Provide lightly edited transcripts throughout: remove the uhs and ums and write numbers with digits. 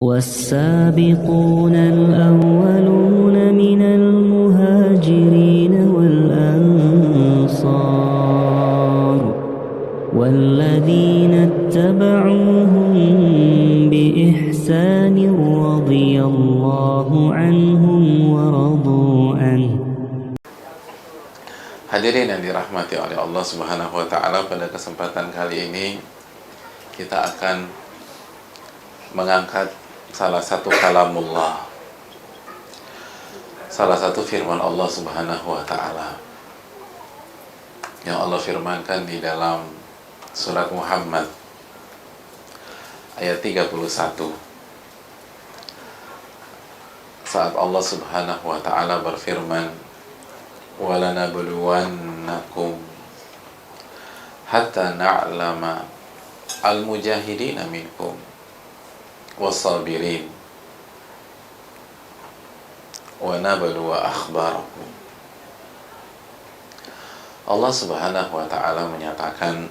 والسابقون الأولون من المهاجرين والأنصار والذين اتبعوهم بإحسان رضي الله عنهم ورضوا عنه. Hadirin yang dirahmati oleh Allah Subhanahu wa taala, pada kesempatan kali ini kita akan mengangkat salah satu kalamullah, salah satu firman Allah Subhanahu wa taala yang Allah firmankan di dalam surat Muhammad ayat 31, saat Allah Subhanahu wa taala berfirman, وَلَنَبْلُوَنَّكُمْ حَتَّى نَعْلَمَ الْمُجَاهِدِينَ مِنْكُمْ وَالصَّابِرِينَ وَنَبْلُوَ أَخْبَارَكُمْ. Allah Subhanahu wa ta'ala menyatakan,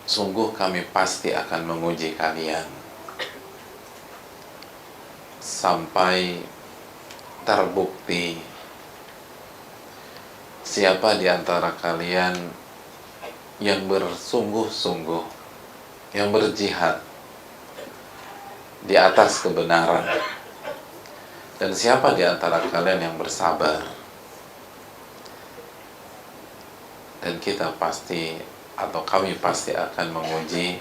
sungguh kami pasti akan menguji kalian sampai terbukti siapa di antara kalian yang bersungguh-sungguh, yang berjihad di atas kebenaran, dan siapa di antara kalian yang bersabar. Dan kita pasti, atau kami pasti akan menguji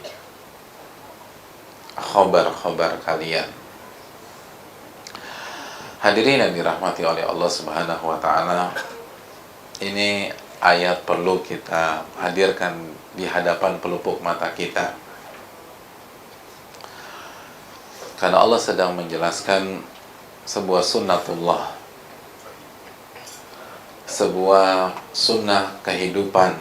khobar-khobar kalian. Hadirin yang dirahmati oleh Allah Subhanahu wa ta'ala, ini ayat perlu kita hadirkan di hadapan pelupuk mata kita, karena Allah sedang menjelaskan sebuah sunnatullah, sebuah sunnah kehidupan,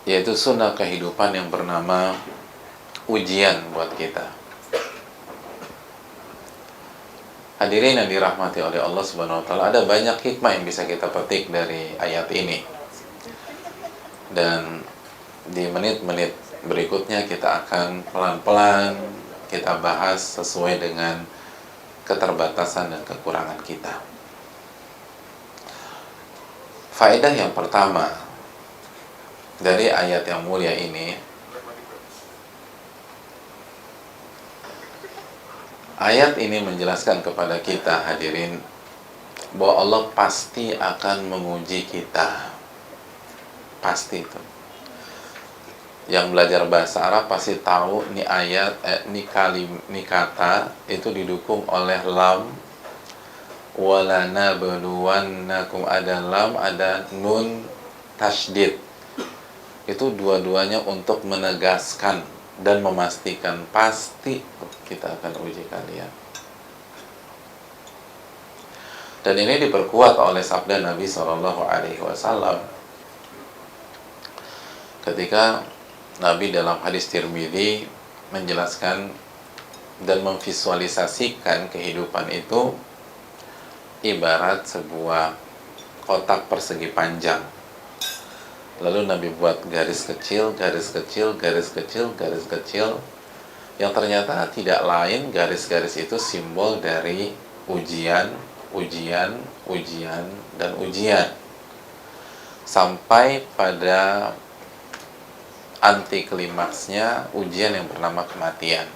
yaitu sunnah kehidupan yang bernama ujian buat kita. Hadirin yang dirahmati oleh Allah Subhanahu wa taala, ada banyak hikmah yang bisa kita petik dari ayat ini. Dan di menit-menit berikutnya kita akan pelan-pelan kita bahas sesuai dengan keterbatasan dan kekurangan kita. Faedah yang pertama dari ayat yang mulia ini, ayat ini menjelaskan kepada kita, hadirin, bahwa Allah pasti akan menguji kita. Pasti itu. Yang belajar bahasa Arab pasti tahu nih ayat, nih kata itu didukung oleh lam. Walanabluwannakum, ada lam, ada nun tasydid. Itu dua-duanya untuk menegaskan dan memastikan pasti kita akan uji kalian. Dan ini diperkuat oleh sabda Nabi SAW ketika Nabi dalam hadis Tirmidzi menjelaskan dan memvisualisasikan kehidupan itu ibarat sebuah kotak persegi panjang. Lalu Nabi buat garis kecil, garis kecil, garis kecil, garis kecil, yang ternyata tidak lain garis-garis itu simbol dari ujian, ujian, ujian, dan ujian. Sampai pada anti klimaksnya ujian yang bernama kematian.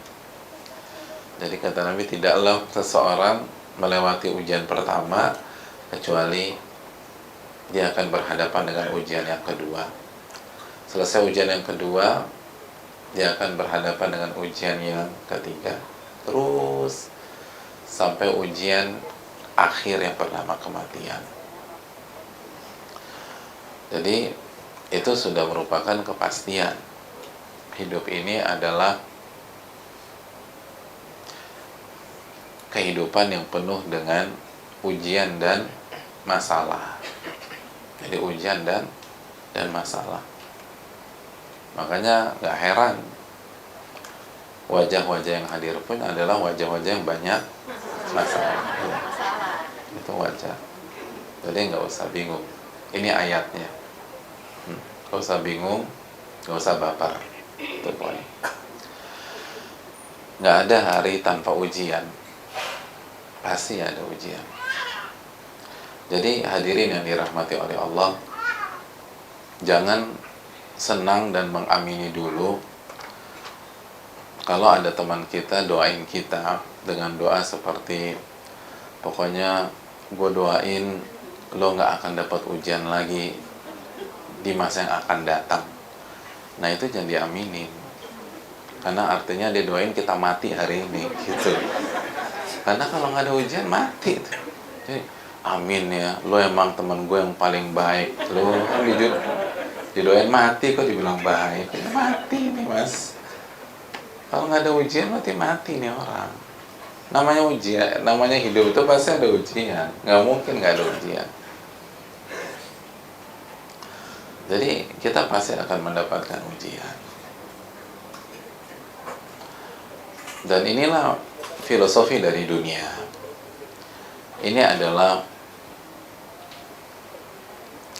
Jadi kata Nabi, tidaklah seseorang melewati ujian pertama kecuali dia akan berhadapan dengan ujian yang kedua. Selesai ujian yang kedua, dia akan berhadapan dengan ujian yang ketiga. Terus sampai ujian akhir yang bernama kematian. Jadi itu sudah merupakan kepastian. Hidup ini adalah kehidupan yang penuh dengan ujian dan masalah. Jadi ujian dan masalah. Makanya gak heran wajah-wajah yang hadir pun adalah wajah-wajah yang banyak masalah. Ya. Itu wajah. Jadi gak usah bingung. Ini ayatnya. Gak usah bingung Gak usah baper, itu poin. Nggak ada hari tanpa ujian, pasti ada ujian. Jadi hadirin yang dirahmati oleh Allah, jangan senang dan mengamini dulu kalau ada teman kita doain kita dengan doa seperti pokoknya gue doain lo nggak akan dapat ujian lagi di masa yang akan datang. Nah itu jangan diaminin, karena artinya dia doain kita mati hari ini gitu. Karena kalau nggak ada ujian mati tuh. Jadi amin ya, lo emang teman gue yang paling baik, lo kan didoain mati kok dibilang baik. Ya, mati nih mas. Kalau nggak ada ujian mati nih orang. Namanya ujian, namanya hidup itu pasti ada ujian, nggak mungkin nggak ada ujian. Jadi kita pasti akan mendapatkan ujian. Dan inilah filosofi dari dunia. Ini adalah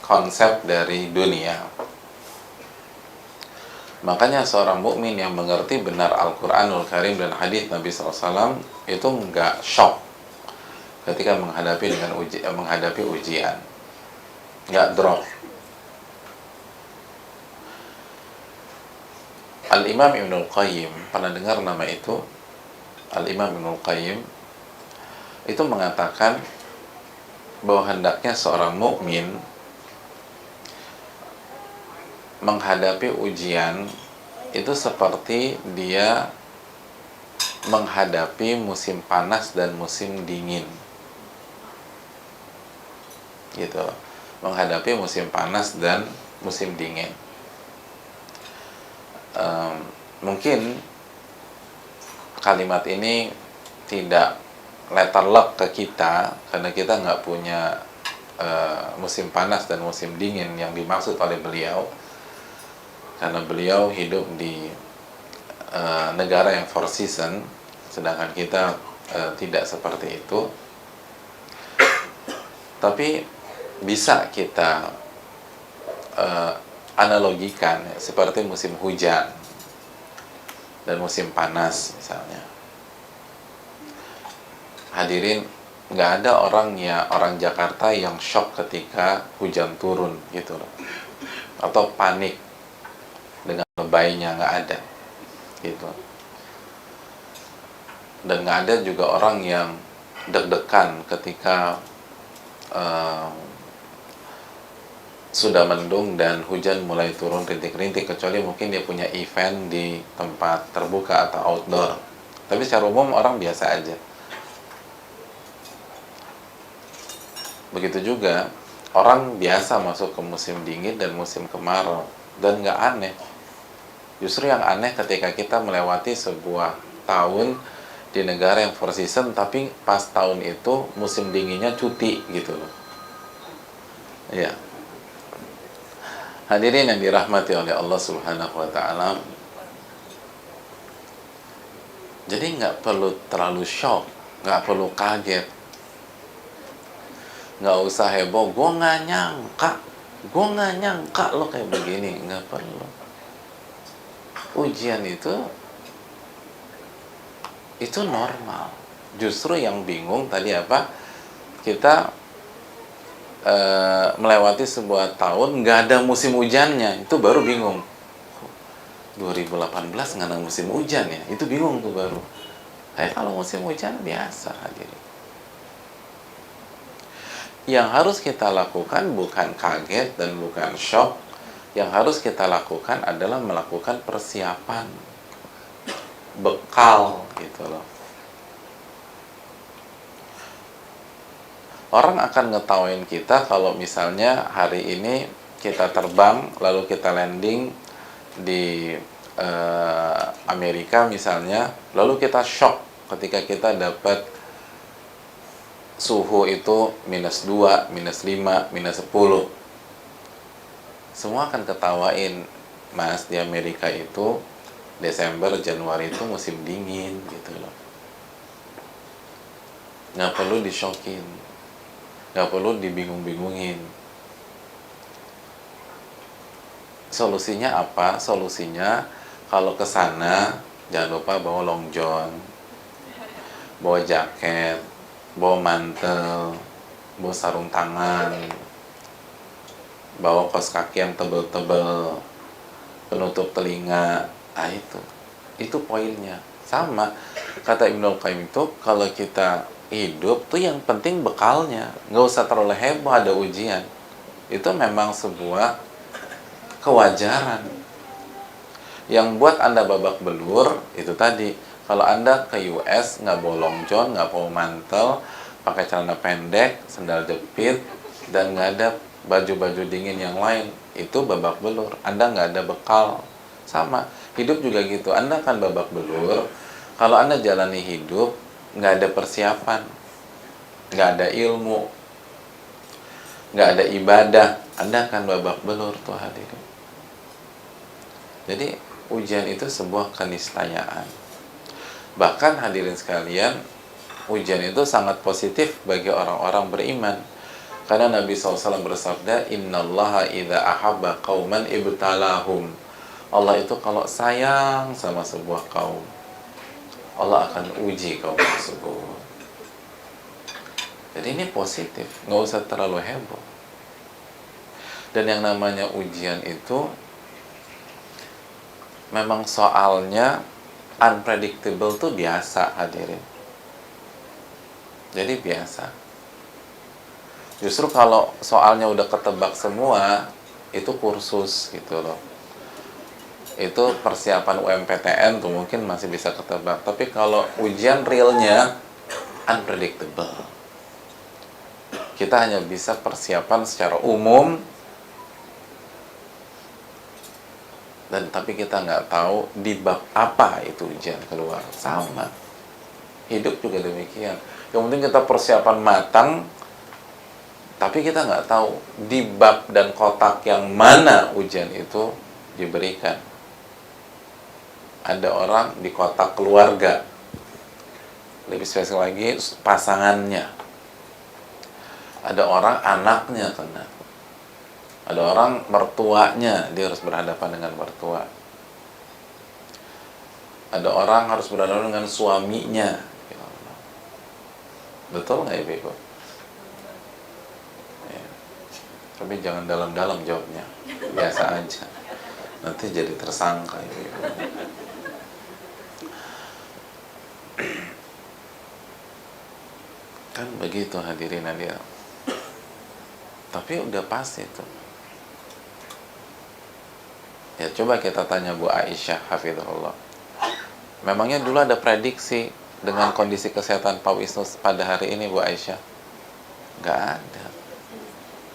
konsep dari dunia. Makanya seorang mukmin yang mengerti benar Al-Quranul Karim dan hadis Nabi SAW itu nggak shock ketika menghadapi ujian, nggak drop. Al-Imam Ibnul Qayyim, pernah dengar nama itu? Al-Imam Ibnul Qayyim itu mengatakan bahwa hendaknya seorang mukmin menghadapi ujian itu seperti dia menghadapi musim panas dan musim dingin gitu, menghadapi musim panas dan musim dingin. Mungkin kalimat ini tidak letterlock ke kita karena kita nggak punya musim panas dan musim dingin yang dimaksud oleh beliau, karena beliau hidup di negara yang four season, sedangkan kita tidak seperti itu. Tapi bisa kita analogikan seperti musim hujan dan musim panas misalnya. Hadirin, nggak ada orang Jakarta yang shock ketika hujan turun gitu loh, atau panik dengan lebaynya, nggak ada gitu. Dan nggak ada juga orang yang deg-degan ketika sudah mendung dan hujan mulai turun rintik-rintik, kecuali mungkin dia punya event di tempat terbuka atau outdoor. Tapi secara umum orang biasa aja. Begitu juga orang biasa masuk ke musim dingin dan musim kemarau, dan nggak aneh. Justru yang aneh ketika kita melewati sebuah tahun di negara yang four season, tapi pas tahun itu musim dinginnya cuti gitu loh. Ya. Hadirin yang dirahmati oleh Allah Subhanahu wa Ta'ala, jadi nggak perlu terlalu shock, nggak perlu kaget, nggak usah heboh. Gue nggak nyangka lo kayak begini. Nggak perlu. Ujian itu normal. Justru yang bingung tadi apa? Kita melewati sebuah tahun nggak ada musim hujannya, itu baru bingung. 2018 nggak ada musim hujan ya, itu bingung tuh baru. Kayak kalau musim hujan biasa hadirin. Yang harus kita lakukan bukan kaget dan bukan shock. Yang harus kita lakukan adalah melakukan persiapan, bekal gitu loh. Orang akan ngetawain kita kalau misalnya hari ini kita terbang lalu kita landing di Amerika misalnya, lalu kita shock ketika kita dapat suhu itu -2, -5, -10. Semua akan ketawain, mas, di Amerika itu Desember, Januari itu musim dingin gitu loh. Nggak perlu dishokin, nggak perlu dibingung-bingungin. Solusinya apa? Solusinya kalau ke sana jangan lupa bawa long john, bawa jaket, bawa mantel, bawa sarung tangan, bawa kaos kaki yang tebel-tebel, penutup telinga. Nah itu poinnya. Sama kata Ibnu Qayyim itu, kalau kita hidup tuh yang penting bekalnya, nggak usah terlalu heboh ada ujian. Itu memang sebuah kewajaran. Yang buat Anda babak belur itu tadi, kalau Anda ke US nggak bawa long john, nggak bawa mantel, pakai celana pendek, sandal jepit, dan nggak ada baju-baju dingin yang lain, itu babak belur. Anda nggak ada bekal. Sama, hidup juga gitu. Anda akan babak belur kalau Anda jalani hidup nggak ada persiapan, nggak ada ilmu, nggak ada ibadah, Anda akan babak belur tuh hadirin. Jadi ujian itu sebuah keniscayaan. Bahkan hadirin sekalian, ujian itu sangat positif bagi orang-orang beriman. Karena Nabi SAW bersabda, Innallaha idza ahabba qauman ibtalahum. Allah itu kalau sayang sama sebuah kaum, Allah akan uji kaum tersebut. Jadi ini positif, nggak usah terlalu heboh. Dan yang namanya ujian itu memang soalnya unpredictable tuh biasa hadirin. Jadi biasa. Justru kalau soalnya udah ketebak semua, itu kursus gitu loh. Itu persiapan UMPTN tuh mungkin masih bisa ketebak. Tapi kalau ujian realnya unpredictable, kita hanya bisa persiapan secara umum, dan tapi kita nggak tahu di bab apa itu ujian keluar. Sama, hidup juga demikian. Yang penting kita persiapan matang, tapi kita nggak tahu di bab dan kotak yang mana ujian itu diberikan. Ada orang di kotak keluarga, lebih spesifik lagi pasangannya. Ada orang anaknya kena. Ada orang mertuanya, dia harus berhadapan dengan mertua. Ada orang harus berhadapan dengan suaminya. Ya Allah. Betul nggak Ibu? Ya. Tapi jangan dalam-dalam jawabnya, biasa aja. Nanti jadi tersangka Ibu. Kan begitu hadirin hadirat. Tapi udah pasti itu. Ya coba kita tanya Bu Aisyah hafizahullah. Memangnya dulu ada prediksi dengan kondisi kesehatan Pak Wisnu pada hari ini Bu Aisyah? Nggak ada.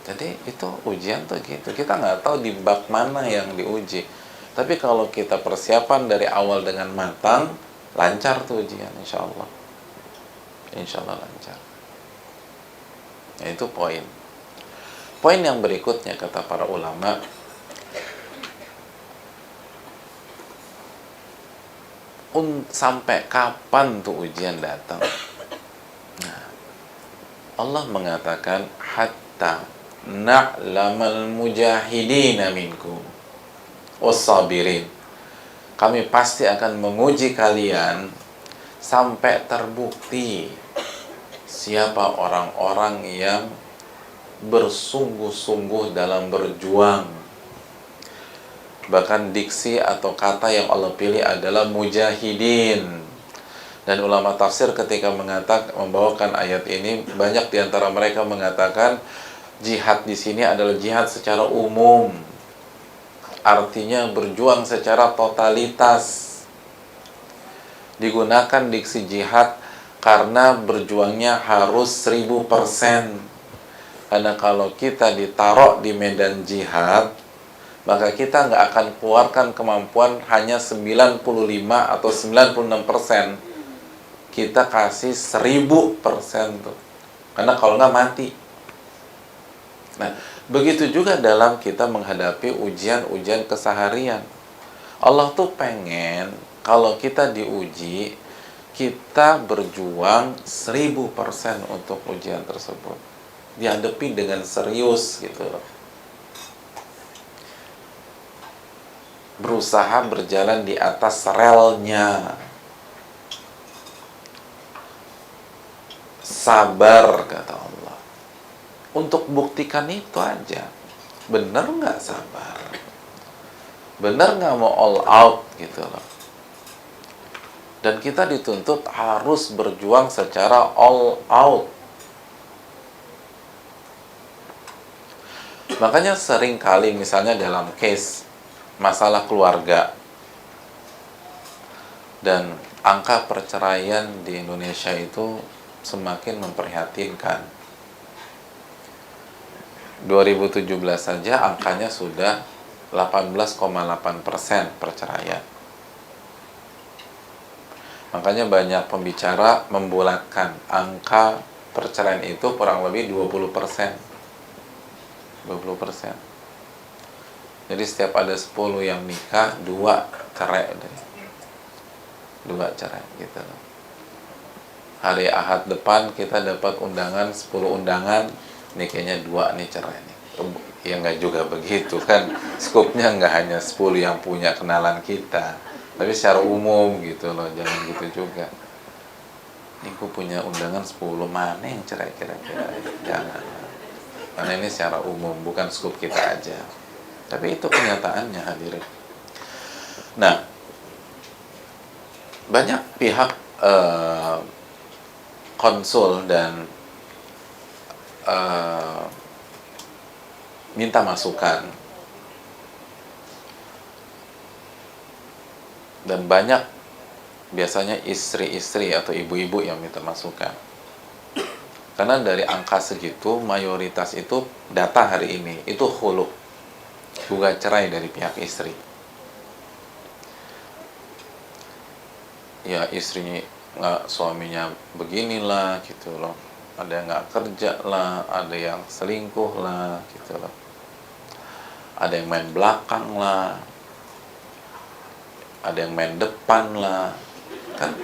Jadi itu ujian tuh gitu. Kita nggak tahu di bab mana yang diuji. Tapi kalau kita persiapan dari awal dengan matang, lancar tuh ujian insya Allah. Insya Allah lancar. Ya, itu poin. Poin yang berikutnya kata para ulama, sampai kapan tuh ujian datang? Nah, Allah mengatakan hatta na'lamal mujahidina minkum was-sabirin. Kami pasti akan menguji kalian sampai terbukti siapa orang-orang yang bersungguh-sungguh dalam berjuang. Bahkan diksi atau kata yang Allah pilih adalah mujahidin. Dan ulama tafsir ketika membawakan ayat ini, banyak diantara mereka mengatakan jihad di sini adalah jihad secara umum. Artinya berjuang secara totalitas. Digunakan diksi jihad karena berjuangnya harus 1000%. Karena kalau kita ditaruh di medan jihad, maka kita nggak akan keluarkan kemampuan hanya 95 atau 96%. Kita kasih 1000% tuh. Karena kalau nggak mati. Nah, begitu juga dalam kita menghadapi ujian-ujian keseharian. Allah tuh pengen kalau kita diuji, kita berjuang 1000% untuk ujian tersebut. Dihadapi dengan serius gitu. berusaha berjalan di atas relnya. Sabar, kata Allah. Untuk buktikan itu aja. Bener nggak sabar? Bener nggak mau all out gitu loh. Dan kita dituntut harus berjuang secara all out. Makanya sering kali misalnya dalam case masalah keluarga dan angka perceraian di Indonesia itu semakin memprihatinkan. 2017 saja angkanya sudah 18,8% perceraian. Makanya banyak pembicara membulatkan angka perceraian itu kurang lebih 20%. 20%. Jadi setiap ada 10 yang nikah, 2 cerai. 2 cerai gitu loh. Hari Ahad depan kita dapat undangan 10 undangan, nih kayaknya 2 nih cerai nih. Ya nggak juga begitu kan, skupnya nggak hanya 10 yang punya kenalan kita, tapi secara umum gitu loh, jangan gitu juga. Ini gue punya undangan 10, mana yang cerai kira-kira? Jangan. Karena ini secara umum, bukan skup kita aja. Tapi itu kenyataannya hadirin. Nah, banyak pihak konsul dan minta masukan, dan banyak biasanya istri-istri atau ibu-ibu yang minta masukan. Karena dari angka segitu, mayoritas itu data hari ini itu khulu, gugat cerai dari pihak istri. Ya istrinya suaminya beginilah gitu loh, ada yang nggak kerja lah, ada yang selingkuh lah gitu loh, ada yang main belakang lah, ada yang main depan lah. Kan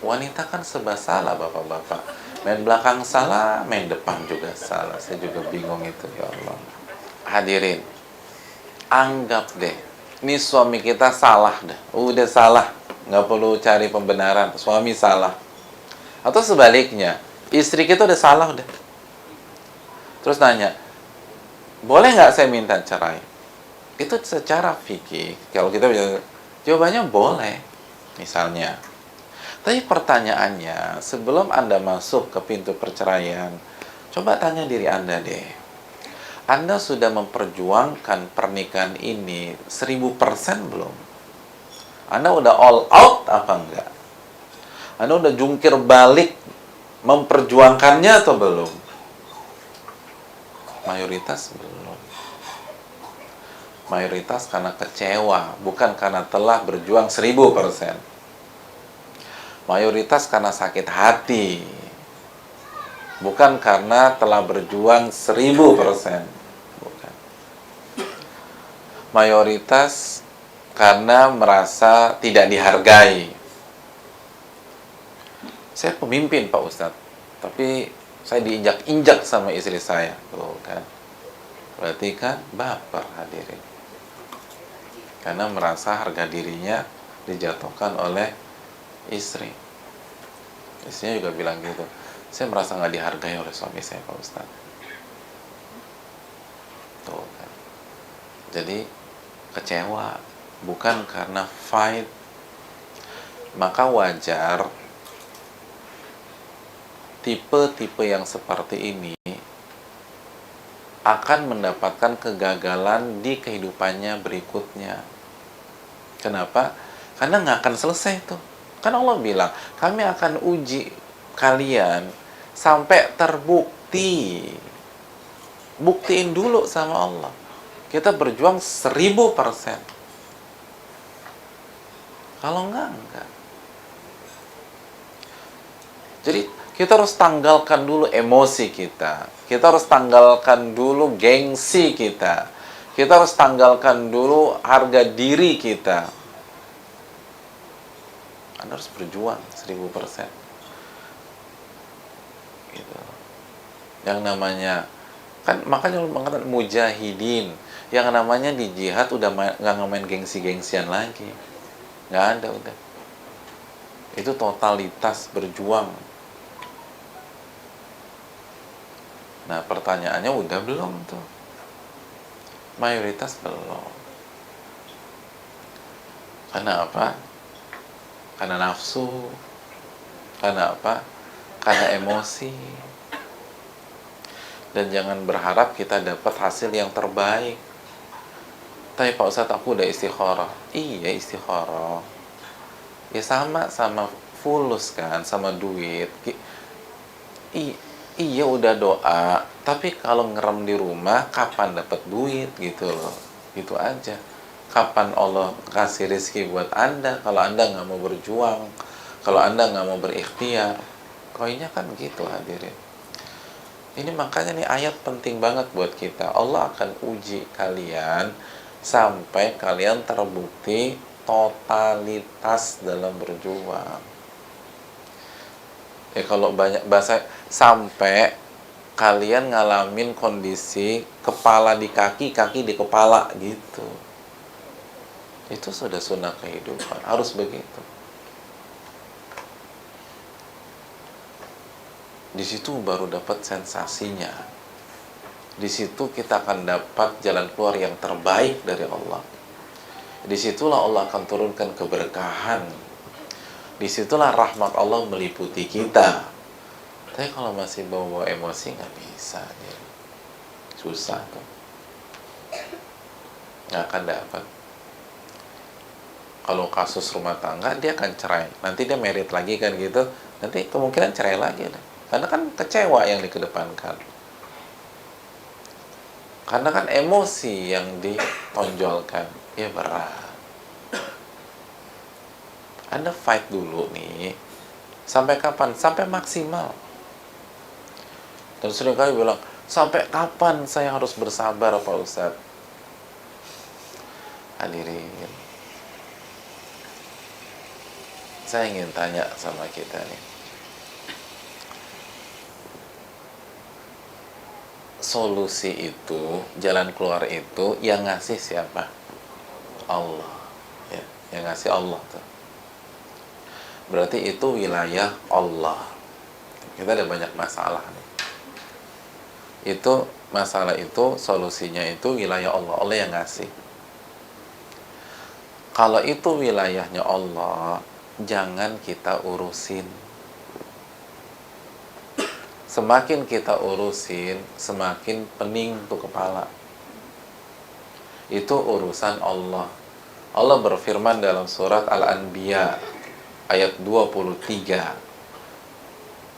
wanita kan serba salah, bapak-bapak. Main belakang salah, main depan juga salah. Saya juga bingung itu, ya Allah. Hadirin, anggap deh, ini suami kita salah dah, udah salah, nggak perlu cari pembenaran, suami salah. Atau sebaliknya, istri kita udah salah udah. Terus nanya, boleh nggak saya minta cerai? Itu secara fikih, kalau kita bicara, jawabannya boleh, misalnya. Tapi pertanyaannya, sebelum Anda masuk ke pintu perceraian, coba tanya diri Anda deh. Anda sudah memperjuangkan pernikahan ini 1000% belum? Anda udah all out apa enggak? Anda udah jungkir balik memperjuangkannya atau belum? Mayoritas belum. Mayoritas karena kecewa, bukan karena telah berjuang 1000%. Mayoritas karena sakit hati, bukan karena telah berjuang 1000%. Bukan. Mayoritas karena merasa tidak dihargai. Saya pemimpin Pak Ustadz, tapi saya diinjak-injak sama istri saya. Tuh kan. Berarti kan baper hadirin. Karena merasa harga dirinya dijatuhkan oleh istri. Istrinya juga bilang gitu, saya merasa nggak dihargai oleh suami saya Pak Ustadz. Tuh kan. Jadi kecewa, bukan karena fight. Maka wajar tipe-tipe yang seperti ini akan mendapatkan kegagalan di kehidupannya berikutnya. Kenapa? Karena nggak akan selesai tuh. Kan Allah bilang, kami akan uji kalian sampai terbukti. Buktiin dulu sama Allah. Kita berjuang 1000%. Kalau enggak. Jadi kita harus tanggalkan dulu emosi kita. Kita harus tanggalkan dulu gengsi kita. Kita harus tanggalkan dulu harga diri kita. Anda harus berjuang 1000%. Gitu. Yang namanya, kan makanya Allah mengatakan mujahidin. Yang namanya di jihad udah nggak ngemain gengsi-gengsian lagi, nggak ada udah. Itu totalitas berjuang. Nah pertanyaannya udah belum tuh? Mayoritas belum. Karena apa? Karena nafsu. Karena apa? Karena emosi. Dan jangan berharap kita dapat hasil yang terbaik. Tapi Pak Ustadz, aku udah istikharah. Iya istikharah. Ya sama fulus kan, sama duit. Iya udah doa. Tapi kalau ngerem di rumah, kapan dapat duit gitu loh. Gitu aja. Kapan Allah kasih rezeki buat Anda kalau Anda nggak mau berjuang, kalau Anda nggak mau berikhtiar. Poinnya kan gitu hadirin. Ini makanya nih ayat penting banget buat kita. Allah akan uji kalian sampai kalian terbukti totalitas dalam berjuang. Ya kalau banyak bahasa, sampai kalian ngalamin kondisi kepala di kaki, kaki di kepala gitu. Itu sudah sunnah kehidupan, harus begitu. Di situ baru dapat sensasinya. Di situ kita akan dapat jalan keluar yang terbaik dari Allah. Disitulah Allah akan turunkan keberkahan. Disitulah rahmat Allah meliputi kita. Tapi kalau masih bawa emosi nggak bisa, ya. Susah tuh, nggak akan dapat. Kalau kasus rumah tangga dia akan cerai, nanti dia merit lagi kan gitu, nanti kemungkinan cerai lagi deh. Karena kan kecewa yang dikedepankan. Karena kan emosi yang ditonjolkan. Ya berat. Anda fight dulu nih. Sampai kapan? Sampai maksimal. Dan sering kali bilang, sampai kapan saya harus bersabar Pak Ustadz? Hadirin, saya ingin tanya sama kita nih. Solusi itu, jalan keluar itu, yang ngasih siapa? Allah. Ya, yang ngasih Allah tuh. Berarti itu wilayah Allah. Kita ada banyak masalah nih. Itu masalah itu, solusinya itu wilayah Allah. Allah yang ngasih. Kalau itu wilayahnya Allah, jangan kita urusin. Semakin kita urusin, semakin pening tuh kepala. Itu urusan Allah. Allah berfirman dalam surat Al-Anbiya ayat 23.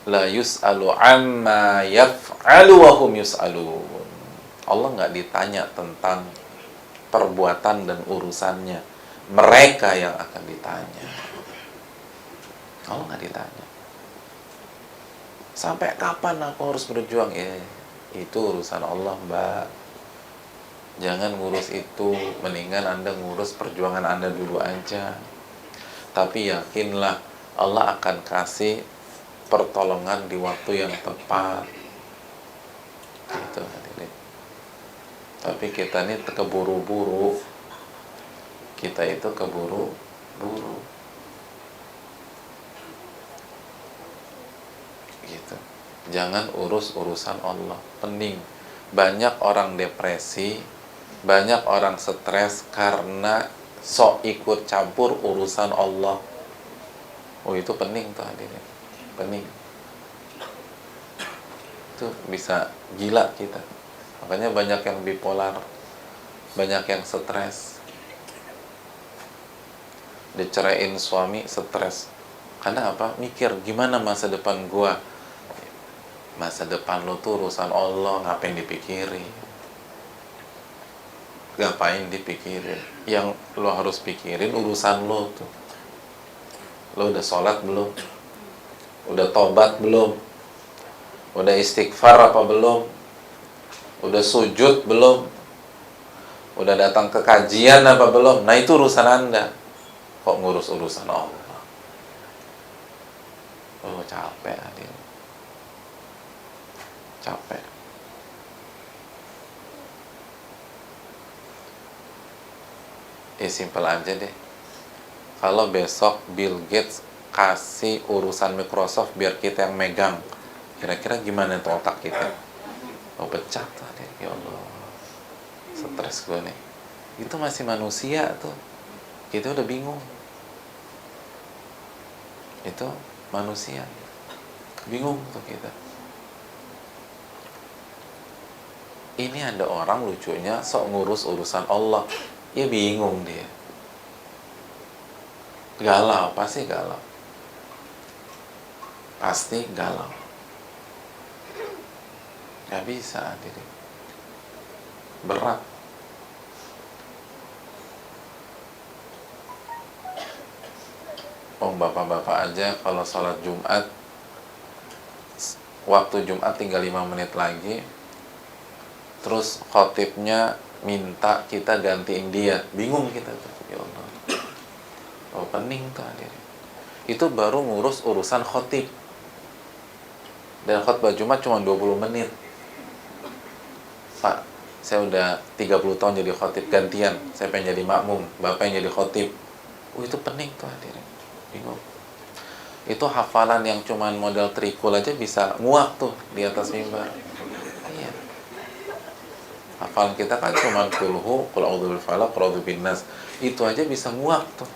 La yus'alu amma yaf'alu wa hum yus'alun. Allah nggak ditanya tentang perbuatan dan urusannya. Mereka yang akan ditanya. Allah nggak ditanya. Sampai kapan aku harus berjuang? Itu urusan Allah, Mbak. Jangan ngurus itu, mendingan Anda ngurus perjuangan Anda dulu aja. Tapi yakinlah Allah akan kasih pertolongan di waktu yang tepat. Gitu hadirin. Tapi kita ini keburu-buru. Kita itu keburu-buru. Gitu. Jangan urus urusan Allah. Pening. Banyak orang depresi, banyak orang stres karena sok ikut campur urusan Allah. Oh itu pening tuh hadirin. Pening. Itu bisa gila kita. Makanya banyak yang bipolar, banyak yang stres. Diceraiin suami, stres. Karena apa? Mikir gimana masa depan gua. Masa depan lo tuh urusan Allah, ngapain dipikirin? Ngapain dipikirin? Yang lo harus pikirin urusan lo tuh. Lo udah sholat belum? Udah tobat belum? Udah istighfar apa belum? Udah sujud belum? Udah datang ke kajian apa belum? Nah itu urusan Anda. Kok ngurus urusan Allah? Oh capek hadir. Capek. Simpel aja deh. Kalau besok Bill Gates kasih urusan Microsoft biar kita yang megang, kira-kira gimana tuh otak kita? Oh, pecah tadi. Ya Allah, stres gue nih. Itu masih manusia tuh, kita udah bingung. Itu manusia, bingung tuh kita. Ini ada orang lucunya sok ngurus urusan Allah, ya bingung dia. Galau, pasti galau. Pasti galau. Gak bisa diri. Berat. Oh, bapak-bapak aja kalau sholat Jumat, waktu Jumat tinggal 5 menit lagi, terus khotibnya minta kita gantiin dia, bingung kita tuh. Ya Allah, opening tuh hadirin. Itu baru ngurus urusan khotib, dan khotbah Jumat cuma 20 menit. Pak, saya udah 30 tahun jadi khotib, gantian saya pengen jadi makmum, bapak yang jadi khotib. Itu pening tuh hadirin, bingung. Itu hafalan yang cuman model trikul aja bisa muak tuh di atas mimbar. Iya. Hafalan kita kan cuman kulhu, qul a'udzu bil falaq, qul a'udzu bin nas. Itu aja bisa muak tuh.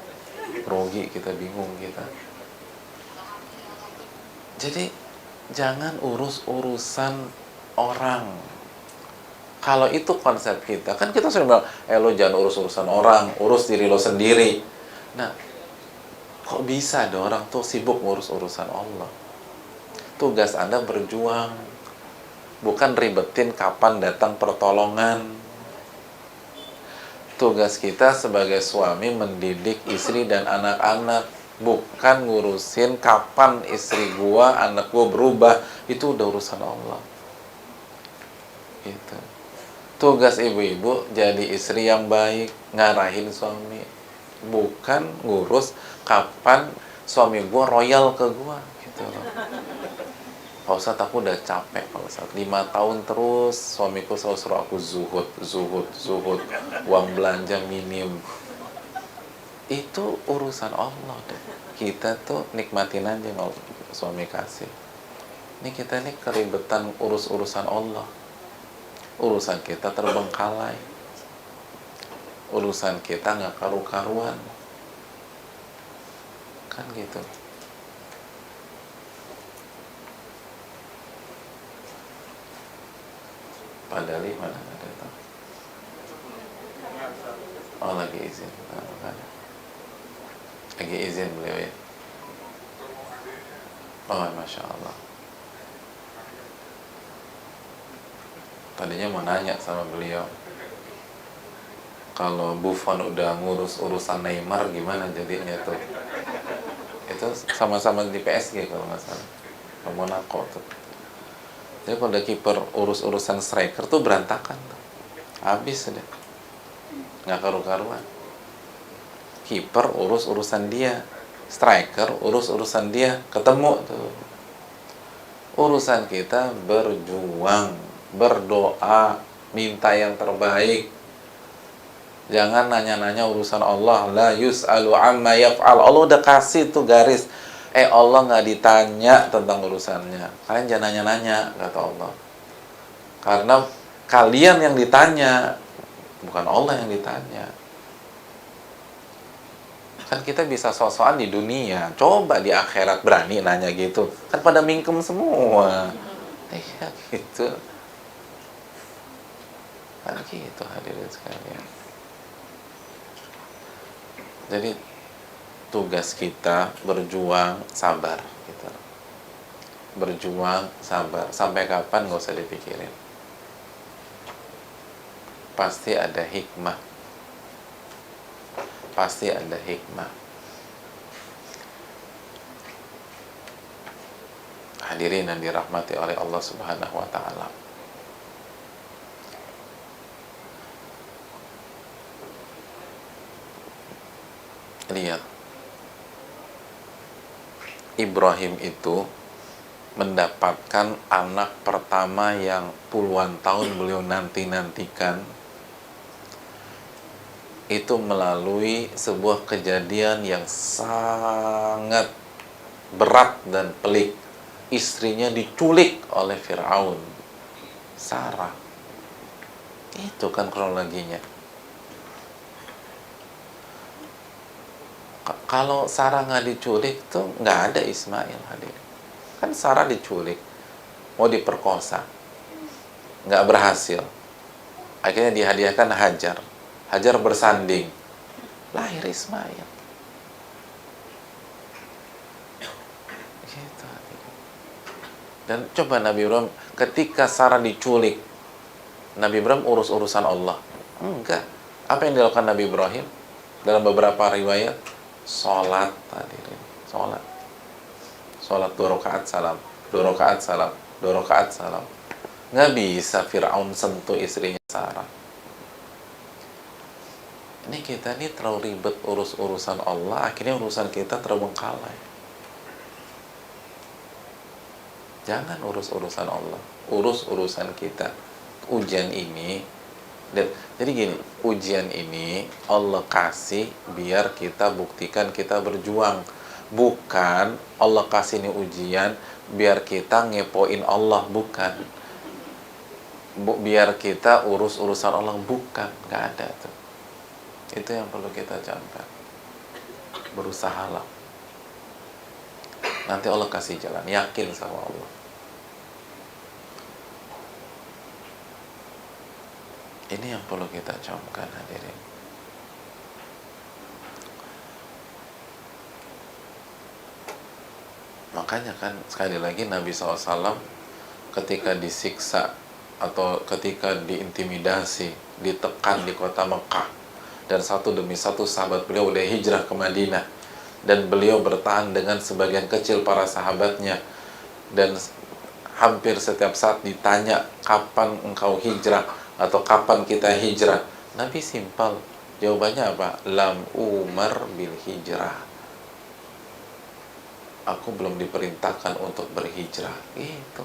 Grogi kita, bingung kita. Jadi jangan urus urusan orang. Kalau itu konsep kita, kan kita sering bilang, lo jangan urus urusan orang, urus diri lo sendiri. Nah, kok bisa ada orang tuh sibuk ngurus urusan Allah? Tugas Anda berjuang, bukan ribetin kapan datang pertolongan. Tugas kita sebagai suami mendidik istri dan anak-anak, bukan ngurusin kapan istri gua, anak gua berubah. Itu udah urusan Allah. Gitu. Tugas ibu-ibu jadi istri yang baik, ngarahin suami, bukan ngurus kapan suami gua royal ke gua, gitu loh. Pak Ustadz, aku udah capek Pak Ustadz, 5 tahun terus suamiku selalu suruh aku zuhud, uang belanja minim. Itu urusan Allah deh. Kita tuh nikmatin aja kalau suami kasih. Ini kita nih keribetan urusan Allah. Urusan kita terbengkalai, urusan kita nggak karu-karuan, kan gitu. Padahal mana ada itu? Oh, lagi izin. Lagi izin beliau ya. Oh, Masya Allah. Tadinya mau nanya sama beliau, kalau Buffon udah ngurus urusan Neymar gimana jadinya tuh? Itu sama-sama di PSG kalau nggak salah, Monaco tuh. Jadi kalau ada kiper urus-urusan striker tuh berantakan tuh, habis deh, nggak karu-karuan. Kiper urus urusan dia, striker urus urusan dia, ketemu tuh. Urusan kita berjuang, berdoa, minta yang terbaik. Jangan nanya-nanya urusan Allah. La yus'alu amma yaf'al. Allah udah kasih tuh garis. Allah nggak ditanya tentang urusannya. Kalian jangan nanya-nanya, kata Allah. Karena kalian yang ditanya, bukan Allah yang ditanya. Kan kita bisa sok-sokan di dunia, coba di akhirat berani nanya gitu. Kan pada mingkem semua. Iya gitu. Kan gitu hadirin sekalian. Jadi tugas kita berjuang, sabar gitu. Berjuang, sabar. Sampai kapan nggak usah dipikirin. Pasti ada hikmah. Pasti ada hikmah. Hadirin yang dirahmati oleh Allah Subhanahu wa taala. Lihat, Ibrahim itu mendapatkan anak pertama yang puluhan tahun beliau nanti-nantikan. itu melalui sebuah kejadian yang sangat berat dan pelik. Istrinya diculik oleh Fir'aun, Sarah. Itu kan kronologinya. Kalau Sarah nggak diculik tuh nggak ada Ismail hadir. Kan Sarah diculik, mau diperkosa, nggak berhasil. Akhirnya dihadiahkan Hajar. Hajar bersanding, lahir Ismail. Gitu. Dan coba Nabi Ibrahim ketika Sarah diculik, Nabi Ibrahim urus-urusan Allah? Enggak. Apa yang dilakukan Nabi Ibrahim? Dalam beberapa riwayat, sholat hadirin. Sholat 2 rakaat salam, 2 rakaat salam, 2 rakaat salam. Nggak bisa Fir'aun sentuh istrinya Sarah. Ini kita nih terlalu ribet urus-urusan Allah, akhirnya urusan kita terbengkalai. Jangan urus urusan Allah, urus urusan kita. Ujian ini, jadi gini, ujian ini Allah kasih biar kita buktikan kita berjuang. Bukan Allah kasih ini ujian biar kita ngepoin Allah, bukan. Biar kita urus urusan Allah, bukan. Nggak ada tuh. Itu yang perlu kita camkan. Berusahalah. Nanti Allah kasih jalan, yakin sama Allah. Ini yang perlu kita camkan hadirin. Makanya kan sekali lagi Nabi SAW ketika disiksa atau ketika diintimidasi, ditekan di kota Mekah, dan satu demi satu sahabat beliau udah hijrah ke Madinah, dan beliau bertahan dengan sebagian kecil para sahabatnya, dan hampir setiap saat ditanya kapan engkau hijrah atau kapan kita hijrah, Nabi simpel jawabannya apa? Lam umar bil hijrah, aku belum diperintahkan untuk berhijrah. Gitu.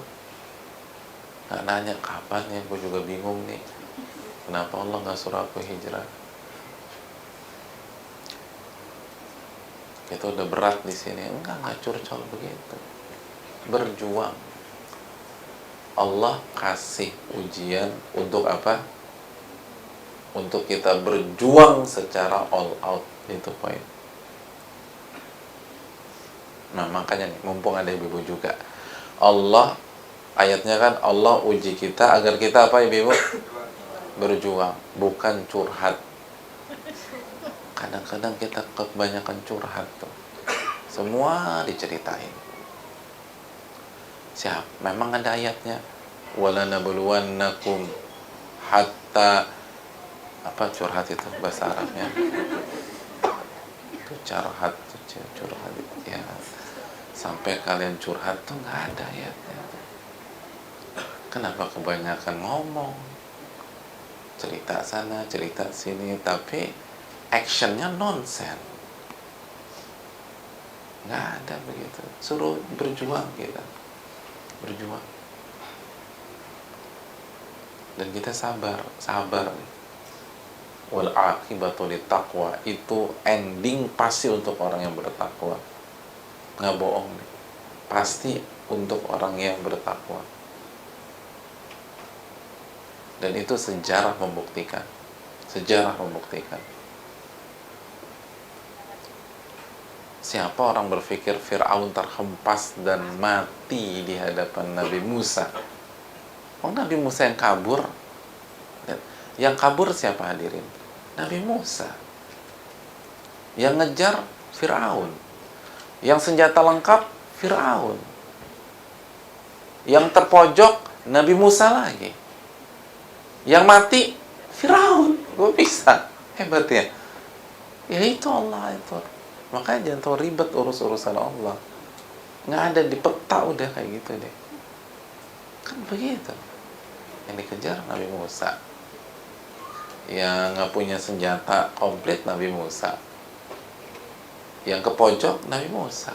Nggak nanya kapan ya, gue juga bingung nih, kenapa Allah nggak suruh aku hijrah. Itu udah berat di sini. Enggak curcol begitu. Berjuang. Allah kasih ujian untuk apa? Untuk kita berjuang secara all out. Itu poin. Nah, makanya nih, mumpung ada ibu juga, Allah, ayatnya kan Allah uji kita agar kita apa ibu? Berjuang, bukan curhat. Kadang-kadang kita kebanyakan curhat tuh. Semua diceritain. Siap, memang ada ayatnya. Wala nabluwannakum hatta, apa curhat itu bahasa Arabnya? Itu curhat ya. Sampai kalian curhat tuh nggak ada ayatnya. Kenapa kebanyakan ngomong? Cerita sana, cerita sini, tapi actionnya nonsen. Nggak ada begitu. Suruh berjuang kita. Berjuang. Dan kita sabar. Wal aqibatu littaqwa, itu ending pasti untuk orang yang bertakwa. Nggak bohong nih. Pasti untuk orang yang bertakwa. Dan itu sejarah membuktikan. Siapa orang berpikir Fir'aun terhempas dan mati di hadapan Nabi Musa? Oh, Nabi Musa yang kabur. Yang kabur siapa hadirin? Nabi Musa. Yang ngejar Fir'aun. Yang senjata lengkap Fir'aun. Yang terpojok Nabi Musa lagi. Yang mati Fir'aun. Gue bisa. Hebat ya. Ya itu Allah itu. Makanya jangan terlalu ribet urus-urusan Allah. Nggak ada di peta udah kayak gitu deh. Kan begitu. Yang dikejar Nabi Musa. Yang nggak punya senjata komplit Nabi Musa. Yang ke pojok Nabi Musa.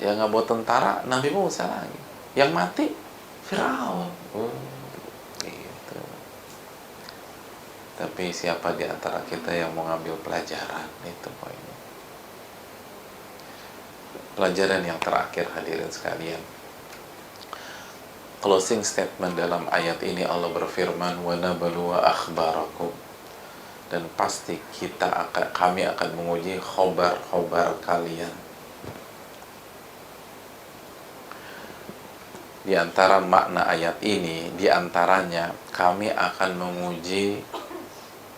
Yang nggak bawa tentara Nabi Musa lagi. Yang mati Fir'aun. Gitu. Tapi siapa di antara kita yang mau ngambil pelajaran? Itu poinnya. Pelajaran yang terakhir, hadirin sekalian. Closing statement dalam ayat ini, Allah berfirman, wa nabluwa akhbarakum, dan pasti kami akan menguji khobar-khobar kalian. Di antara makna ayat ini, di antaranya kami akan menguji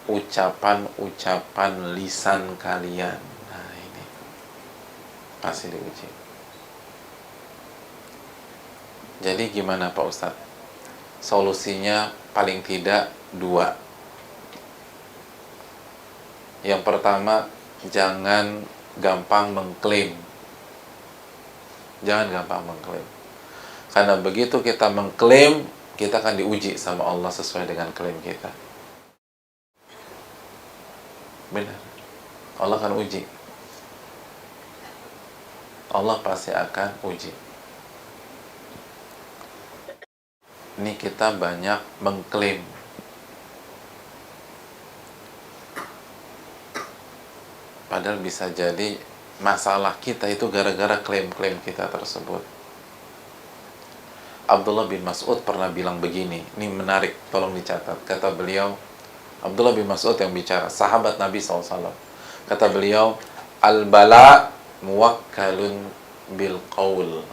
ucapan-ucapan lisan kalian. Nah, ini pasti diuji. Jadi gimana Pak Ustadz? Solusinya paling tidak dua. Yang pertama, jangan gampang mengklaim. Jangan gampang mengklaim. Karena begitu kita mengklaim, kita akan diuji sama Allah sesuai dengan klaim kita. Benar. Allah akan uji. Allah pasti akan uji. Ini kita banyak mengklaim. Padahal bisa jadi masalah kita itu gara-gara klaim-klaim kita tersebut. Abdullah bin Mas'ud pernah bilang begini, ini menarik, tolong dicatat. Kata beliau, Abdullah bin Mas'ud yang bicara, sahabat Nabi SAW. Kata beliau, al-bala muwakkalun bil qaul.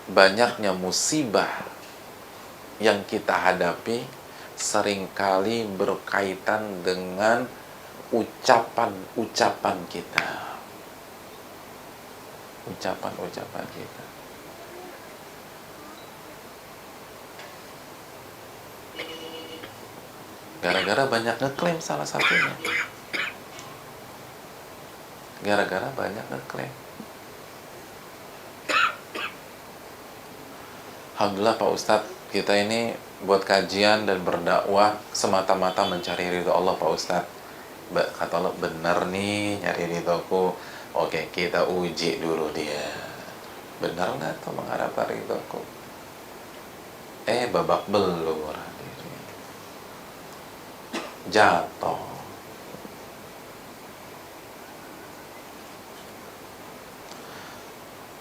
Banyaknya musibah yang kita hadapi seringkali berkaitan dengan ucapan-ucapan kita. Ucapan-ucapan kita. Gara-gara banyak ngeklaim salah satunya. Gara-gara banyak ngeklaim. Alhamdulillah Pak Ustadz, kita ini buat kajian dan berdakwah semata-mata mencari ridho Allah Pak Ustadz. Kata Allah, benar nih nyari ridhoku. Oke, kita uji dulu dia. Benar nggak tuh mengharapkan ridhoku? Babak belur. Jatuh.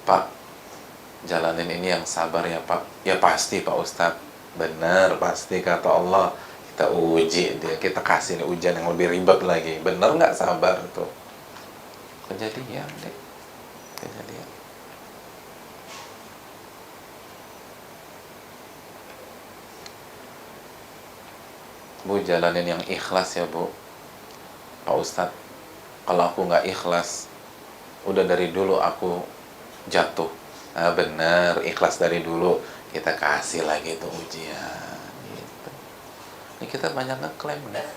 Pak, jalanin ini yang sabar ya Pak. Ya pasti Pak Ustadz. Benar, pasti kata Allah. Kita uji dia, kita kasih nih ujian yang lebih ribet lagi. Benar nggak sabar tuh? Kejadian deh. Kejadian. Bu, jalanin yang ikhlas ya Bu. Pak Ustadz, kalau aku nggak ikhlas, udah dari dulu aku jatuh. Nah, bener, ikhlas dari dulu. Kita kasih lagi tuh ujian gitu. Ini kita banyak ngeklaim nih.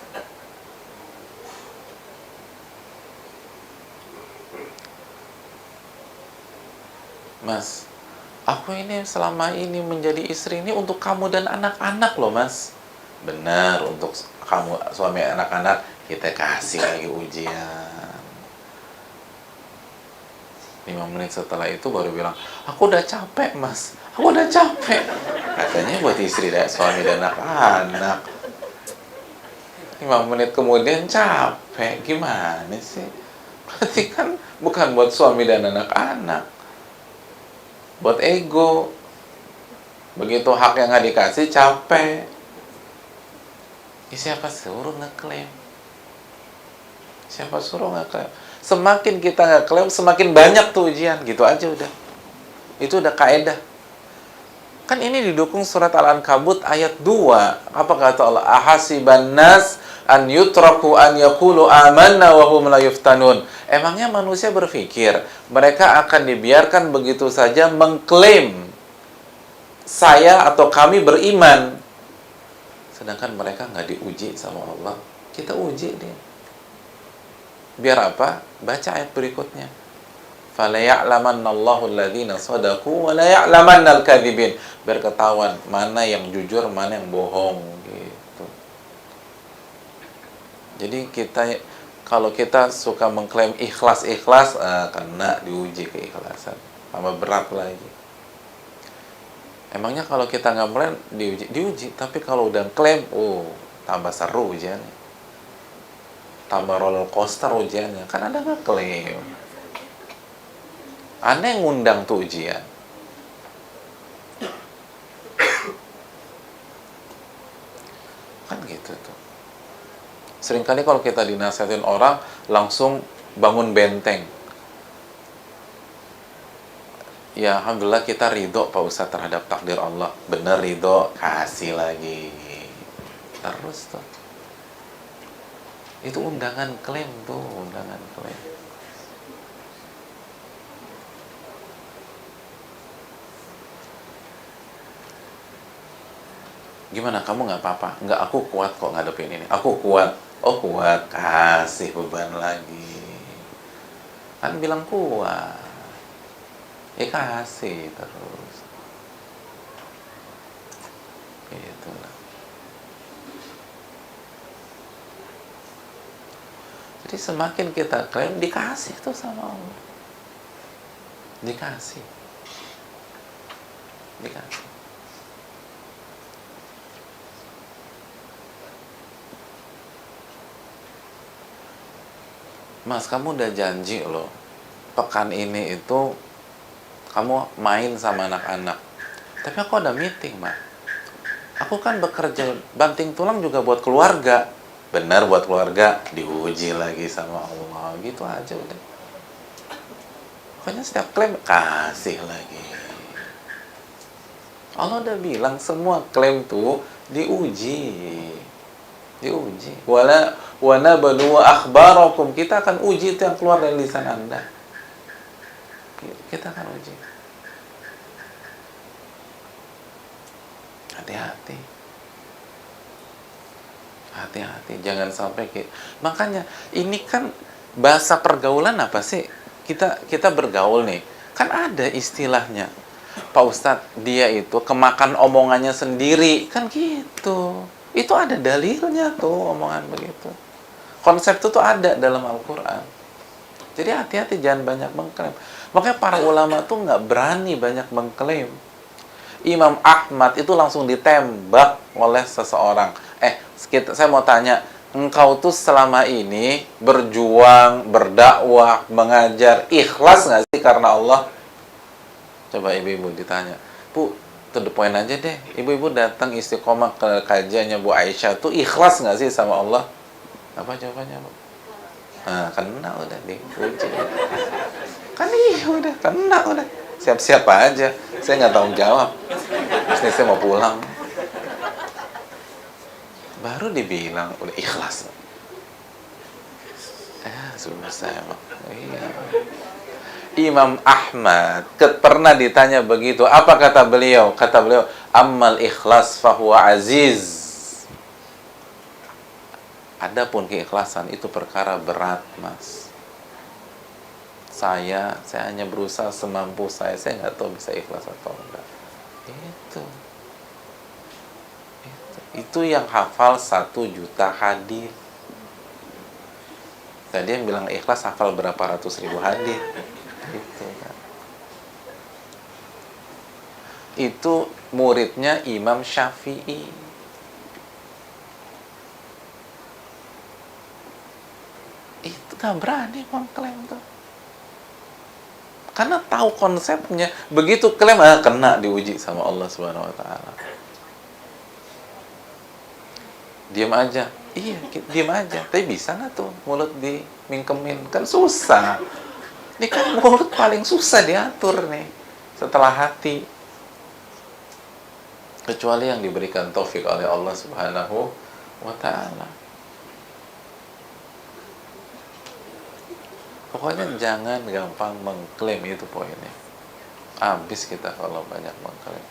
Mas, aku ini selama ini menjadi istri ini untuk kamu dan anak-anak loh Mas. Benar, untuk kamu, suami, anak-anak, kita kasih lagi ujian. 5 menit setelah itu baru bilang, aku udah capek Mas, aku udah capek. Katanya buat istri dan suami dan anak-anak. 5 menit kemudian capek, gimana sih? Berarti kan bukan buat suami dan anak-anak, buat ego. Begitu hak yang nggak dikasih, capek. Siapa suruh ngeklaim? Siapa suruh ngeklaim? Semakin kita ngeklaim, semakin banyak tuh ujian. Gitu aja udah. Itu udah kaedah. Kan ini didukung surat Al-Ankabut ayat 2. Apa kata Allah? Ahasiban nas an yutraku an yaqulu amanna wa hum la yuftanun. Emangnya manusia berpikir mereka akan dibiarkan begitu saja mengklaim saya atau kami beriman, sedangkan mereka nggak diuji sama Allah? Kita uji dia. Biar apa? Baca ayat berikutnya. Fala ya'lamannallahu alladhina shadaqu wa la ya'lamannal kadzibin. Biar ketahuan mana yang jujur, mana yang bohong gitu. Jadi kalau kita suka mengklaim ikhlas, kena diuji keikhlasan. Tambah berat lagi. Emangnya kalau kita nggak plan diuji, tapi kalau udah klaim, tambah seru ujiannya, tambah roller coaster ujiannya, kan Anda nggak klaim, Anda yang ngundang tuh ujian. Kan gitu tuh. Seringkali kalau kita dinasihatin orang, langsung bangun benteng. Ya Alhamdulillah kita ridho Pak Ustadz terhadap takdir Allah. Bener ridho, kasih lagi. Terus tuh. Itu undangan klaim tuh, undangan klaim. Gimana, kamu nggak apa-apa? Nggak, aku kuat kok ngadepin ini. Aku kuat. Oh kuat, kasih beban lagi. Kan bilang kuat. Kasih terus. Gitu lah. Jadi semakin kita klaim, dikasih tuh sama Allah. Dikasih. Mas, kamu udah janji loh, pekan ini itu kamu main sama anak-anak. Tapi aku ada meeting, Mak. Aku kan bekerja banting tulang juga buat keluarga. Benar buat keluarga, diuji lagi sama Allah. Gitu aja udah. Pokoknya setiap klaim, kasih lagi. Allah udah bilang semua klaim tuh diuji. Wa nabluwa akhbarakum, kita akan uji itu yang keluar dari lisan Anda. Kita akan uji. Hati-hati, jangan sampai makanya ini kan bahasa pergaulan apa sih? Kita bergaul nih, kan ada istilahnya. Pak Ustadz, dia itu kemakan omongannya sendiri, kan gitu. Itu ada dalilnya tuh, omongan begitu. Konsep itu tuh ada dalam Al-Quran. Jadi hati-hati, jangan banyak mengklaim. Makanya para ulama tuh nggak berani banyak mengklaim. Imam Ahmad itu langsung ditembak oleh seseorang. Saya mau tanya, engkau tuh selama ini berjuang, berdakwah, mengajar, ikhlas nggak sih karena Allah? Coba ibu-ibu ditanya, Bu, to the point aja deh. Ibu-ibu datang istiqomah ke kajiannya Bu Aisyah tuh ikhlas nggak sih sama Allah? Apa jawabannya, Bu? Nah, kena udah dipuji. Kan iya udah, kena udah. Siap-siap aja. Saya nggak tanggung jawab. Terus saya mau pulang. Baru dibilang udah ikhlas. Susah emang. Iya. Imam Ahmad pernah ditanya begitu. Apa kata beliau? Kata beliau, ammal ikhlas fahuwa aziz. Adapun keikhlasan itu perkara berat, Mas. Saya hanya berusaha semampu saya nggak tahu bisa ikhlas atau enggak. Itu yang hafal 1 juta hadis. Tadi yang bilang ikhlas hafal berapa ratus ribu hadis. Gitu kan. Itu muridnya Imam Syafi'i. Itu gak berani mengklaim tuh. Karena tahu konsepnya. Begitu klaim, kena diuji sama Allah Subhanahu wa Ta'ala. Diam aja. Iya, diam aja. Tapi bisa nggak tuh mulut dimingkemin? Kan susah. Ini kan mulut paling susah diatur nih setelah hati. Kecuali yang diberikan taufik oleh Allah Subhanahu wa Ta'ala. Pokoknya jangan gampang mengklaim, itu poinnya. Habis kita kalau banyak mengklaim.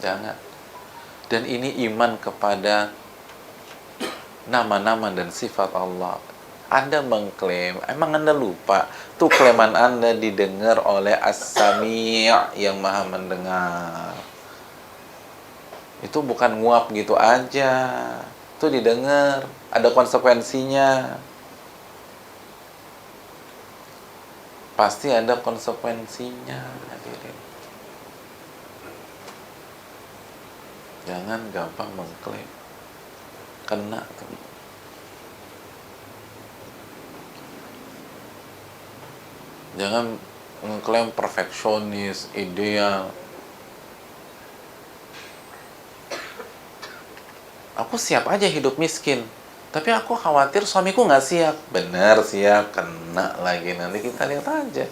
Jangan. Dan ini iman kepada nama-nama dan sifat Allah. Anda mengklaim, emang Anda lupa tuh klaiman Anda didengar oleh As-Sami' yang Maha mendengar. Itu bukan nguap gitu aja, itu didengar, ada konsekuensinya. Pasti ada konsekuensinya, hadirin. Jangan gampang mengklaim. Kena tuh. Jangan mengklaim perfeksionis, ideal. Aku siap aja hidup miskin, tapi aku khawatir suamiku nggak siap. Bener, siap. Kena lagi, nanti kita lihat aja.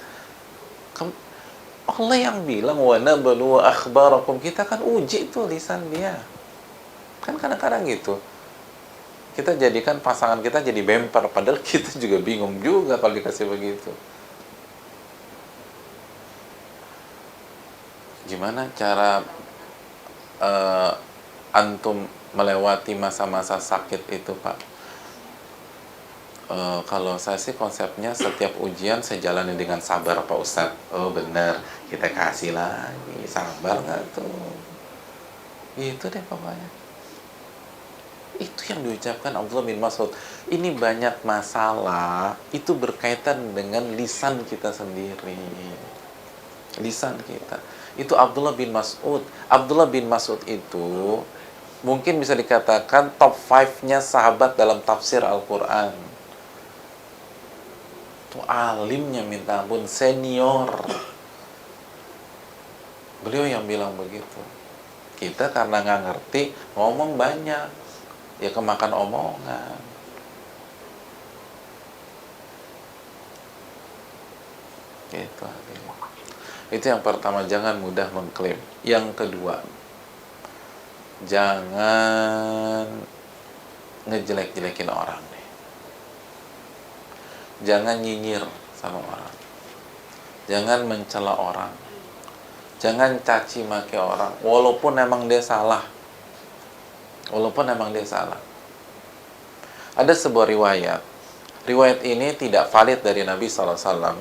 Allah yang bilang wa nablu akhbarakum, kita kan uji tuh lisan dia. Kan kadang-kadang gitu. Kita jadikan pasangan kita jadi bemper, padahal kita juga bingung juga kalau dikasih begitu. Gimana cara antum melewati masa-masa sakit itu, Pak? Kalau saya sih konsepnya setiap ujian saya jalani dengan sabar, Pak Ustadz. Oh bener, kita kasih lagi. Sabar nggak tuh? Itu deh pokoknya. Itu yang diucapkan Abdullah bin Mas'ud. Ini banyak masalah, itu berkaitan dengan lisan kita sendiri. Lisan kita. Itu Abdullah bin Mas'ud. Abdullah bin Mas'ud itu mungkin bisa dikatakan top 5-nya sahabat dalam tafsir Al-Quran. Itu alimnya minta ampun, senior. Beliau yang bilang begitu. Kita karena nggak ngerti, ngomong banyak, ya kemakan omongan. Gitu. Itu yang pertama, jangan mudah mengklaim. Yang kedua, jangan ngejelek-jelekin orang. Jangan nyinyir sama orang. Jangan mencela orang. Jangan caci maki orang. Walaupun emang dia salah. Walaupun emang dia salah. Ada sebuah riwayat. Riwayat ini tidak valid dari Nabi SAW.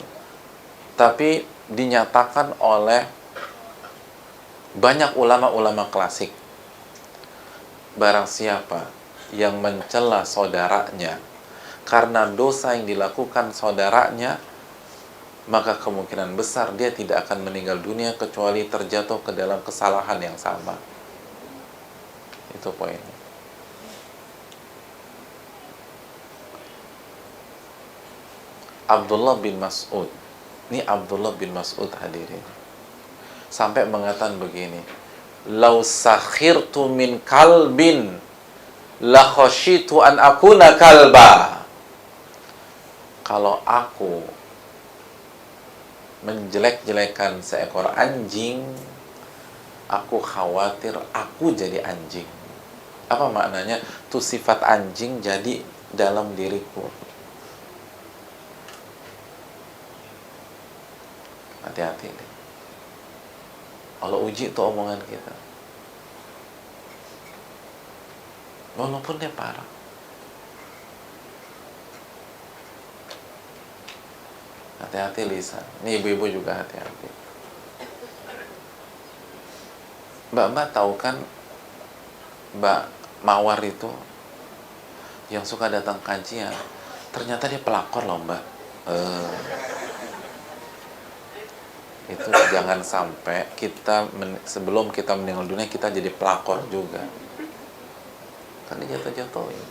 Tapi dinyatakan oleh banyak ulama-ulama klasik. Barang siapa yang mencela saudaranya karena dosa yang dilakukan saudaranya, maka kemungkinan besar dia tidak akan meninggal dunia kecuali terjatuh ke dalam kesalahan yang sama. Itu poinnya. Abdullah bin Mas'ud, ini Abdullah bin Mas'ud hadirin, sampai mengatakan begini, "Lau sakhirtu min kalbin la khashitu an akuna kalba." Kalau aku menjelek-jelekan seekor anjing, aku khawatir aku jadi anjing. Apa maknanya? Tuh sifat anjing jadi dalam diriku. Hati-hati deh. Allah uji tuh omongan kita. Walaupun dia parah. Hati-hati lisan. Ini ibu-ibu juga hati-hati. Mbak tahu kan Mbak Mawar itu yang suka datang kajian, ternyata dia pelakor loh, Mbak. Itu jangan sampai kita sebelum kita meninggal dunia kita jadi pelakor juga. Kan dia jatuh-jatuhin.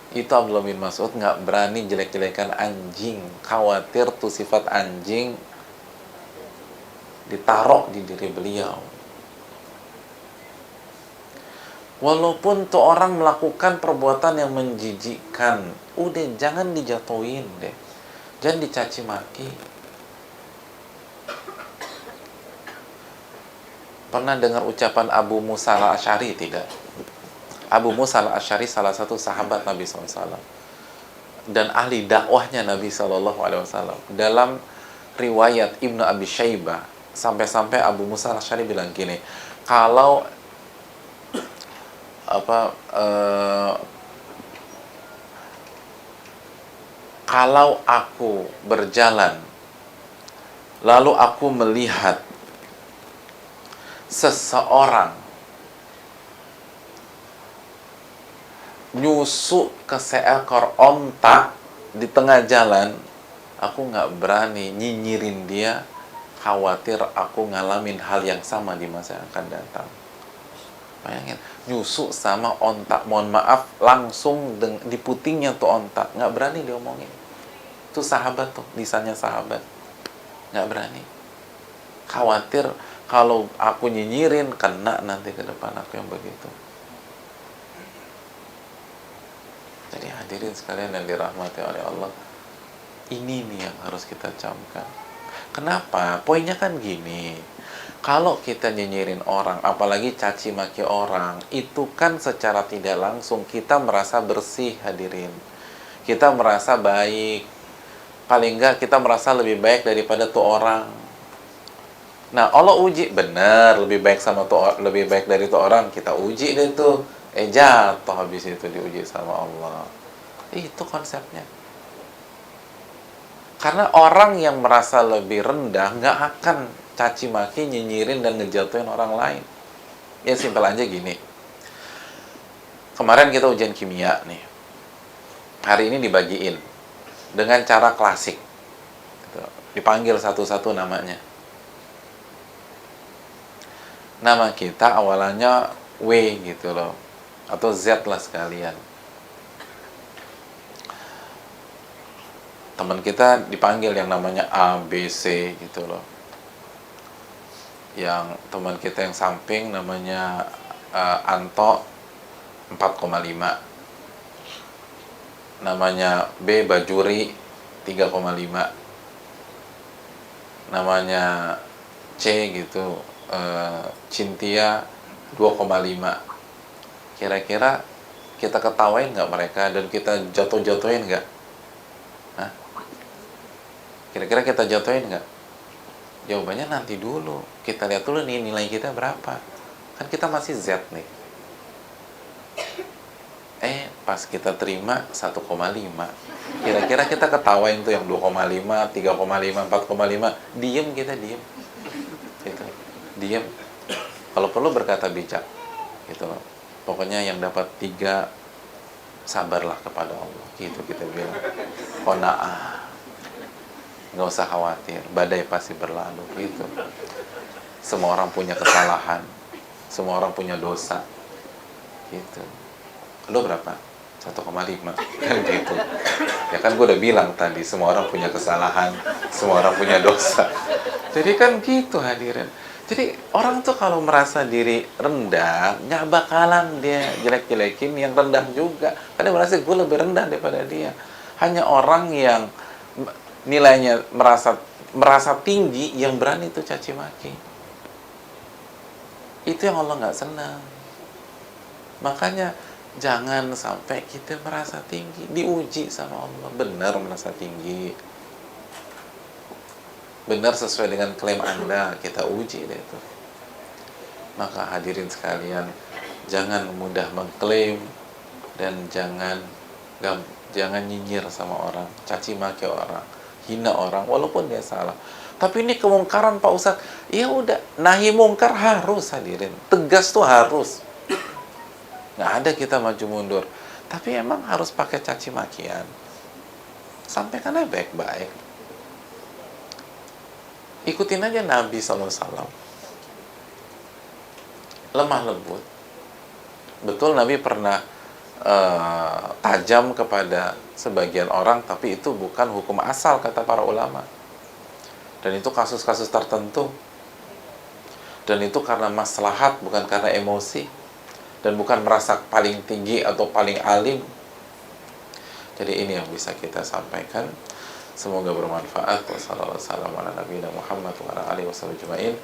Itu Abdullah bin Mas'ud nggak berani jelek-jelekan anjing, khawatir tuh sifat anjing ditaruh di diri beliau. Walaupun tuh orang melakukan perbuatan yang menjijikkan, udah jangan dijatuhin deh, jangan dicaci maki. Pernah dengar ucapan Abu Musa al-Asy'ari tidak? Abu Musa al-Asy'ari salah satu sahabat Nabi SAW dan ahli dakwahnya Nabi SAW. Dalam riwayat Ibnu Abi Syaibah, sampai-sampai Abu Musa al-Asy'ari bilang gini, kalau kalau aku berjalan lalu aku melihat seseorang nyusuk ke seekor onta di tengah jalan, aku nggak berani nyinyirin dia khawatir aku ngalamin hal yang sama di masa yang akan datang. Bayangin, nyusu sama ontak, mohon maaf, langsung di putingnya tuh ontak, nggak berani diomongin. Itu sahabat tuh, lisannya sahabat, nggak berani. Khawatir kalau aku nyinyirin, kena nanti ke depan aku yang begitu. Jadi hadirin sekalian yang dirahmati oleh Allah, ini nih yang harus kita camkan. Kenapa? Poinnya kan gini, kalau kita nyinyirin orang, apalagi caci maki orang, itu kan secara tidak langsung kita merasa bersih, hadirin. Kita merasa baik. Paling enggak kita merasa lebih baik daripada tuh orang. Nah, Allah uji, benar, lebih baik dari tuh orang, kita uji deh tuh. Jatuh habis itu diuji sama Allah. Itu konsepnya. Karena orang yang merasa lebih rendah nggak akan caci maki, nyinyirin, dan ngejatuhin orang lain. Ya simpel aja gini. Kemarin kita ujian kimia nih. Hari ini dibagiin dengan cara klasik. Dipanggil satu-satu namanya. Nama kita awalannya W gitu loh. Atau Z lah sekalian. Teman kita dipanggil yang namanya A, B, C gitu loh. Yang teman kita yang samping namanya Anto 4,5. Namanya B, Bajuri 3,5. Namanya C gitu, Cintia 2,5. Kira-kira kita ketawain nggak mereka dan kita jatuh-jatuhin nggak? Hah? Kira-kira kita jatuhin nggak? Jawabannya nanti dulu. Kita lihat dulu nih nilai kita berapa. Kan kita masih Z nih. Pas kita terima 1,5. Kira-kira kita ketawain tuh yang 2,5, 3,5, 4,5. Diem kita, diem. Gitu. Diem. Kalau perlu berkata bijak. Gitu loh. Pokoknya yang dapat 3, sabarlah kepada Allah. Gitu kita bilang. Qanaah. Nggak usah khawatir, badai pasti berlalu. Gitu. Semua orang punya kesalahan. Semua orang punya dosa. Gitu. Lo berapa? 1,5. Gitu. Ya kan gue udah bilang tadi, semua orang punya kesalahan. Semua orang punya dosa. Jadi kan gitu hadirin. Jadi orang tuh kalau merasa diri rendah, nggak bakalan dia jelek-jelekin yang rendah juga. Karena merasa gue lebih rendah daripada dia. Hanya orang yang nilainya merasa tinggi yang berani tuh caci maki. Itu yang Allah nggak senang. Makanya jangan sampai kita merasa tinggi, diuji sama Allah. Benar merasa tinggi. Benar sesuai dengan klaim Anda, kita uji deh itu. Maka hadirin sekalian, jangan mudah mengklaim dan jangan nyinyir sama orang, caci maki orang, hina orang walaupun dia salah. Tapi ini kemungkaran Pak Ustadz. Ya udah, nahi mungkar harus hadirin. Tegas tuh harus. Nggak ada kita maju mundur. Tapi emang harus pakai caci makian. Sampaikan aja baik-baik. Ikutin aja Nabi SAW. Lemah lembut. Betul Nabi pernah tajam kepada sebagian orang, tapi itu bukan hukum asal kata para ulama. Dan itu kasus-kasus tertentu. Dan itu karena maslahat, bukan karena emosi. Dan bukan merasa paling tinggi atau paling alim. Jadi ini yang bisa kita sampaikan. Semoga bermanfaat. Wassalamualaikum warahmatullahi wabarakatuh.